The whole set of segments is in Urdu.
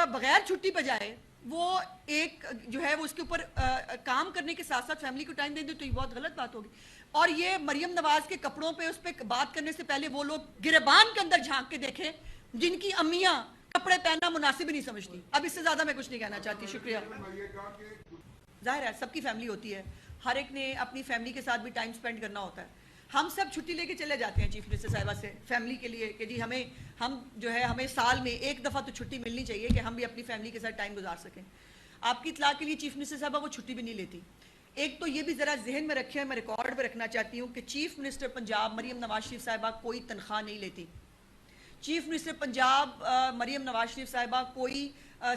بغیر چھٹی پہ جائے وہ ایک جو ہے وہ اس کے اوپر کام کرنے کے ساتھ ساتھ فیملی کو ٹائم دیں دے تو یہ بہت غلط بات ہوگی. اور یہ مریم نواز کے کپڑوں پہ اس پہ بات کرنے سے پہلے وہ لوگ گریبان کے اندر جھانک کے دیکھیں جن کی امیاں کپڑے پہننا مناسب ہی نہیں سمجھتی. اب اس سے زیادہ میں کچھ نہیں کہنا چاہتی. شکریہ. ظاہر ہے سب کی فیملی ہوتی ہے, ہر ایک نے اپنی فیملی کے ساتھ بھی ٹائم سپینڈ کرنا ہوتا ہے. ہم سب چھٹی لے کے چلے جاتے ہیں چیف منسٹر صاحبہ سے فیملی کے لیے کہ جی ہمیں سال میں ایک دفعہ تو چھٹی ملنی چاہیے کہ ہم بھی اپنی فیملی کے ساتھ ٹائم گزار سکیں. آپ کی اطلاع کے لیے چیف منسٹر صاحبہ وہ چھٹی بھی نہیں لیتی. ایک تو یہ بھی ذرا ذہن میں رکھیں, میں ریکارڈ پہ رکھنا چاہتی ہوں کہ چیف منسٹر پنجاب مریم نواز شریف صاحبہ کوئی تنخواہ نہیں لیتی. چیف منسٹر پنجاب مریم نواز شریف صاحبہ کوئی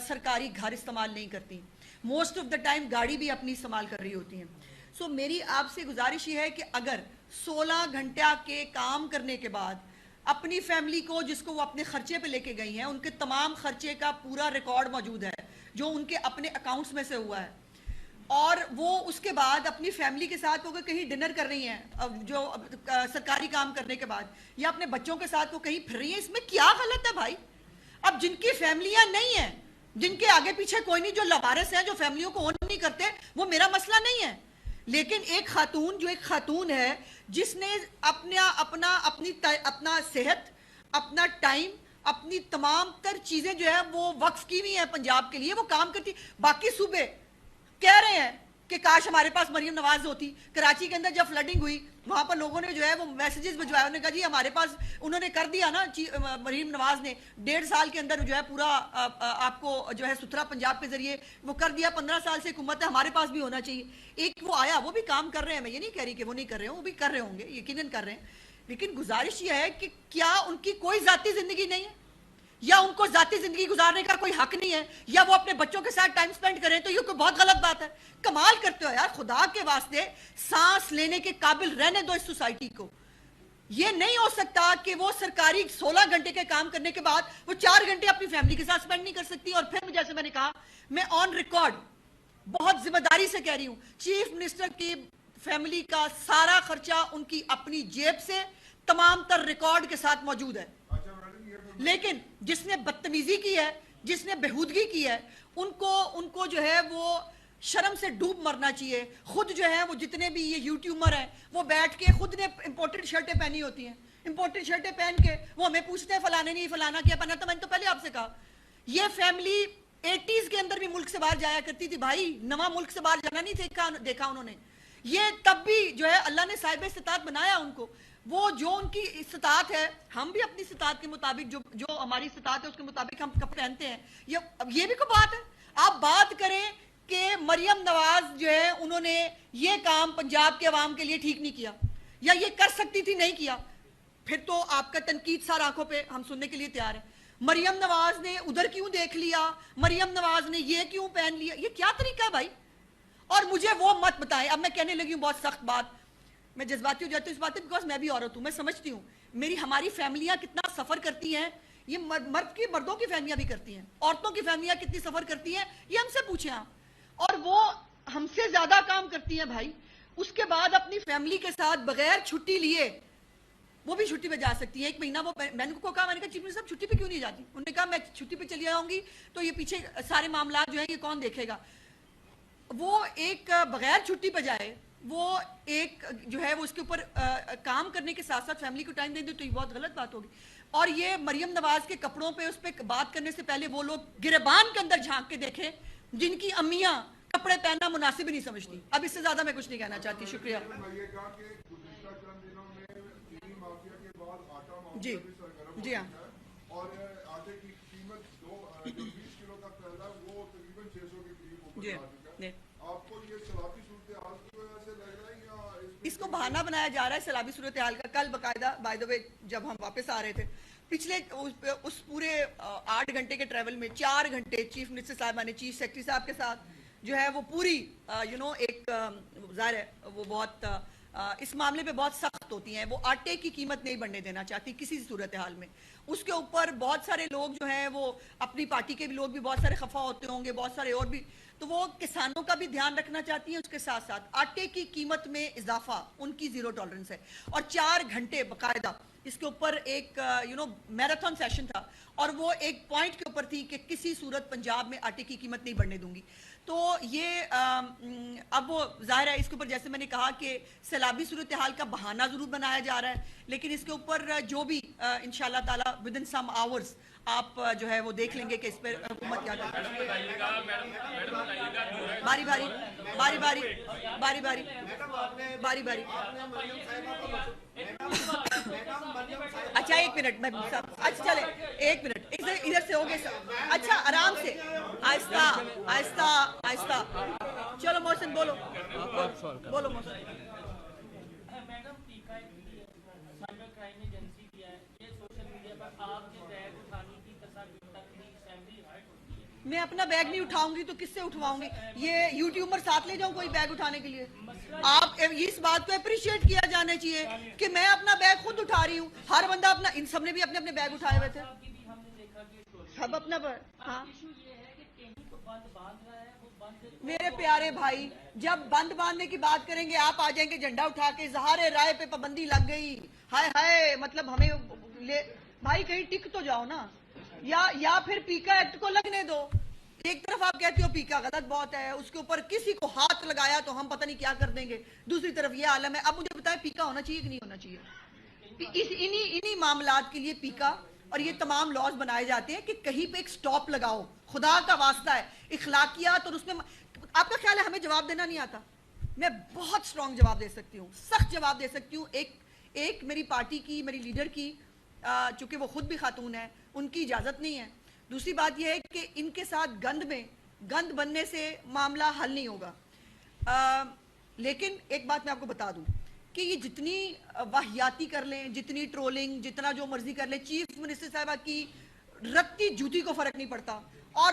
سرکاری گھر استعمال نہیں کرتی. موسٹ آف دا ٹائم گاڑی بھی اپنی استعمال کر رہی ہوتی ہیں. سو میری آپ سے گزارش یہ ہے کہ اگر 16 گھنٹہ کے کام کرنے کے بعد اپنی فیملی کو جس کو وہ اپنے خرچے پہ لے کے گئی ہیں ان کے تمام خرچے کا پورا ریکارڈ موجود ہے جو ان کے اپنے اکاؤنٹس میں سے ہوا ہے, اور وہ اس کے بعد اپنی فیملی کے ساتھ وہ کہیں ڈنر کر رہی ہیں جو سرکاری کام کرنے کے بعد, یا اپنے بچوں کے ساتھ وہ کہیں پھر رہی ہیں, اس میں کیا غلط ہے بھائی؟ اب جن کی فیملیاں نہیں ہیں, جن کے آگے پیچھے کوئی نہیں, جو لوارث ہیں, جو فیملیوں کو اون نہیں کرتے, وہ میرا مسئلہ نہیں ہے. لیکن ایک خاتون ہے جس نے اپنا صحت, اپنا ٹائم, اپنی تمام تر چیزیں جو ہے وہ وقف کی ہوئی ہیں پنجاب کے لیے, وہ کام کرتی. باقی صوبے کہہ رہے ہیں کہ کاش ہمارے پاس مریم نواز ہوتی. کراچی کے اندر جب فلڈنگ ہوئی وہاں پر لوگوں نے جو ہے وہ میسیجز بھجوائے, انہوں نے کہا جی ہمارے پاس, انہوں نے کر دیا نا مریم نواز نے 1.5 سال کے اندر جو ہے پورا آپ کو جو ہے ستھرا پنجاب کے ذریعے وہ کر دیا. 15 سال سے حکومت ہے, ہمارے پاس بھی ہونا چاہیے. ایک وہ آیا, وہ بھی کام کر رہے ہیں, میں یہ نہیں کہہ رہی کہ وہ نہیں کر رہے ہوں, وہ بھی کر رہے ہوں گے, یقیناً کر رہے ہیں. لیکن گزارش یہ ہے کہ کیا ان کی کوئی ذاتی زندگی نہیں ہے, یا ان کو ذاتی زندگی گزارنے کا کوئی حق نہیں ہے, یا وہ اپنے بچوں کے ساتھ ٹائم سپینڈ کریں؟ تو یہ کوئی بہت غلط بات ہے. کمال کرتے ہو یار, خدا کے واسطے سانس لینے کے قابل رہنے دو اس سوسائٹی کو. یہ نہیں ہو سکتا کہ وہ سرکاری 16 گھنٹے کے کام کرنے کے بعد وہ 4 گھنٹے اپنی فیملی کے ساتھ سپینڈ نہیں کر سکتی. اور پھر جیسے میں نے کہا, میں آن ریکارڈ بہت ذمہ داری سے کہہ رہی ہوں, چیف منسٹر کی فیملی کا سارا خرچہ ان کی اپنی جیب سے تمام تر ریکارڈ کے ساتھ موجود ہے. لیکن جس نے بدتمیزی کی ہے, جس نے بےہودگی کی ہے, ان کو جو ہے وہ شرم سے ڈوب مرنا چاہیے. خود جو ہے وہ جتنے بھی یہ یوٹیوبر ہیں وہ بیٹھ کے خود نے امپورٹڈ شرٹیں پہنی ہوتی ہیں, امپورٹڈ شرٹیں پہن کے وہ ہمیں پوچھتے ہیں فلانے نہیں فلانا کیا پہنا. تو میں نے تو پہلے آپ سے کہا یہ فیملی 80s کے اندر بھی ملک سے باہر جایا کرتی تھی بھائی, نواں ملک سے باہر جانا نہیں دیکھا انہوں نے. یہ تب بھی جو ہے اللہ نے صاحب استطاعت بنایا ان کو, وہ جو ان کی استطاعت ہے, ہم بھی اپنی استطاعت کے مطابق جو ہماری استطاعت ہے اس کے مطابق ہم کپڑے پہنتے ہیں. یہ بھی کوئی بات ہے؟ آپ بات کریں کہ مریم نواز جو ہے انہوں نے یہ کام پنجاب کے عوام کے لیے ٹھیک نہیں کیا, یا یہ کر سکتی تھی نہیں کیا, پھر تو آپ کا تنقید سار آنکھوں پہ ہم سننے کے لیے تیار ہیں. مریم نواز نے ادھر کیوں دیکھ لیا, مریم نواز نے یہ کیوں پہن لیا, یہ کیا طریقہ ہے بھائی؟ اور مجھے وہ مت بتائیں. اب میں کہنے لگی ہوں بہت سخت بات, میں جذباتی ہو جاتی ہوں اس بات پہ, بیکاز میں بھی عورت ہوں, میں سمجھتی ہوں ہماری فیملیاں کتنا سفر کرتی ہیں. یہ مردوں کی فیملیاں بھی کرتی ہیں, عورتوں کی فیملیاں کتنی سفر کرتی ہیں یہ ہم سے پوچھیں آپ. اور وہ ہم سے زیادہ کام کرتی ہیں بھائی. اس کے بعد اپنی فیملی کے ساتھ بغیر چھٹی لیے وہ بھی چھٹی پہ جا سکتی ہے. 1 مہینہ وہ میں نے کہا چیف منسٹر صاحب چھٹی پہ کیوں نہیں جاتی؟ انہوں نے کہا میں چھٹی پہ چلی آؤں گی تو یہ پیچھے سارے معاملات جو ہیں یہ کون دیکھے گا. وہ ایک بغیر چھٹی پہ جائے, وہ ایک جو ہے وہ اس کے اوپر کام کرنے کے ساتھ ساتھ فیملی کو ٹائم دیں دے تو یہ بہت غلط بات ہوگی. اور یہ مریم نواز کے کپڑوں پہ اس پہ بات کرنے سے پہلے وہ لوگ گریبان کے اندر جھانک کے دیکھیں جن کی امیاں کپڑے پہننا مناسب ہی نہیں سمجھتی. اب اس سے زیادہ میں کچھ نہیں کہنا چاہتی. شکریہ. جی جی ہاں, اور آٹے کی قیمت 20 کلو کا پہلا وہ تقریباً 600 کے قریب جی آپ کو یہ سیلابی صورتحال کی وجہ سے لگ رہا ہے یا اس کو بہانہ بنایا جا رہا ہے سیلابی صورتحال کا؟ کل باقاعدہ بائی دا وے جب ہم واپس آ رہے تھے پچھلے اس پورے 8 گھنٹے کے ٹریول میں 4 گھنٹے چیف منسٹر صاحبہ نے چیف سیکرٹری صاحب کے ساتھ جو ہے وہ پوری ایک ظاہر ہے وہ بہت اس معاملے پہ بہت سخت ہوتی ہیں. وہ آٹے کی قیمت نہیں بڑھنے دینا چاہتی کسی صورتحال میں. اس کے اوپر بہت سارے لوگ جو ہیں وہ اپنی پارٹی کے بھی لوگ بھی بہت سارے خفا ہوتے ہوں گے, بہت سارے اور بھی, تو وہ کسانوں کا بھی دھیان رکھنا چاہتی ہیں. اس کے ساتھ ساتھ آٹے کی قیمت میں اضافہ ان کی 0 ٹالرنس ہے. اور 4 گھنٹے باقاعدہ اس کے اوپر ایک میراتھن سیشن تھا اور وہ ایک پوائنٹ کے اوپر تھی کہ کسی صورت پنجاب میں آٹے کی قیمت نہیں بڑھنے دوں گی. تو یہ اب وہ ظاہر ہے اس کے اوپر جیسے میں نے کہا کہ سیلابی صورتحال کا بہانہ ضرور بنایا جا رہا ہے, لیکن اس کے اوپر جو بھی انشاءاللہ تعالیٰ ود ان سم آورز آپ جو ہے وہ دیکھ لیں گے کہ اس پہ حکومت کیا کرتی ہے. باری باری باری باری باری باری باری باری اچھا ایک منٹ میں اچھا چلے ایک منٹ ادھر سے ہو گئے. اچھا آرام سے آہستہ آہستہ آہستہ. چلو محسن بولو بولو محسن. میں اپنا بیگ نہیں اٹھاؤں گی تو کس سے اٹھواؤں گی؟ یہ یوٹیوبر ساتھ لے جاؤں کوئی بیگ اٹھانے کے لیے؟ آپ اس بات کو اپریشیٹ کیا جانا چاہیے کہ میں اپنا بیگ خود اٹھا رہی ہوں. ہر بندہ اپنا, ان سب نے بھی اپنے اپنے بیگ اٹھائے ہوئے تھے, سب اپنا. ہاں میرے پیارے بھائی, جب بند باندھنے کی بات کریں گے آپ آ جائیں گے جھنڈا اٹھا کے اظہار رائے پہ پابندی لگ گئی, ہائے ہائے, مطلب ہمیں بھائی کہیں ٹک تو جاؤ نا, یا پھر پیکا ایکٹ کو لگنے دو. ایک طرف آپ کہتے ہو پیکا غلط بہت ہے, اس کے اوپر کسی کو ہاتھ لگایا تو ہم پتہ نہیں کیا کر دیں گے, دوسری طرف یہ عالم ہے. اب مجھے بتائیں پیکا ہونا چاہیے کہ نہیں ہونا چاہیے؟ انہی معاملات کے لیے پیکا اور یہ تمام لاز بنائے جاتے ہیں کہ کہیں پہ ایک سٹاپ لگاؤ, خدا کا واسطہ ہے. اخلاقیات اور اس میں آپ کا خیال ہے ہمیں جواب دینا نہیں آتا؟ میں بہت سٹرونگ جواب دے سکتی ہوں, سخت جواب دے سکتی ہوں. ایک میری پارٹی کی, میری لیڈر کی, چونکہ وہ خود بھی خاتون ہے, ان کی اجازت نہیں ہے. دوسری بات یہ ہے کہ ان کے ساتھ گند بننے سے معاملہ حل نہیں ہوگا. لیکن ایک بات میں آپ کو بتا دوں کہ یہ جتنی واہیاتی کر لیں, جتنی ٹرولنگ, جتنا جو مرضی کر لیں, چیف منسٹر صاحبہ کی رتی جوتی کو فرق نہیں پڑتا. اور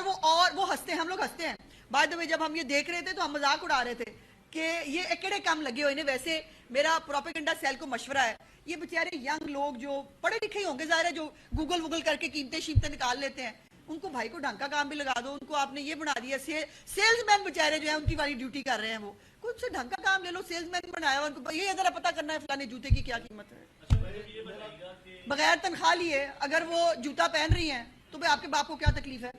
وہ ہنستے ہیں, ہم لوگ ہنستے ہیں. بائی دا وے جب ہم یہ دیکھ رہے تھے تو ہم مذاق اڑا رہے تھے کہ یہ اکڑے کام لگے ہوئے. ویسے میرا پروپیگنڈا سیل کو مشورہ ہے, یہ بیچارے ینگ لوگ جو پڑھے لکھے ہی ہوں گے ظاہر ہے, جو گوگل کر کے قیمتیں نکال لیتے ہیں, ان کو بھائی کو ڈھنگ کا کام بھی لگا دو. ان کو آپ نے یہ بنا دیا سیلز مین بیچارے جو ہیں ان کی والی ڈیوٹی کر رہے ہیں, وہ کچھ سے ڈھنگ کا کام لے لو. سیلز مین بنایا ہوا, ان کو یہ ذرا پتہ کرنا ہے فلانے جوتے کی کیا قیمت ہے. بغیر تنخواہ لیے اگر وہ جوتا پہن رہی ہیں تو بھائی آپ کے باپ کو کیا تکلیف ہے؟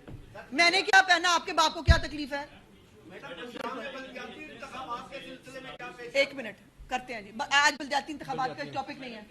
میں نے کیا پہنا, آپ کے باپ کو کیا تکلیف ہے؟ ایک منٹ کرتے ہیں جی, آج بلدیاتی انتخابات کا ٹاپک نہیں ہے.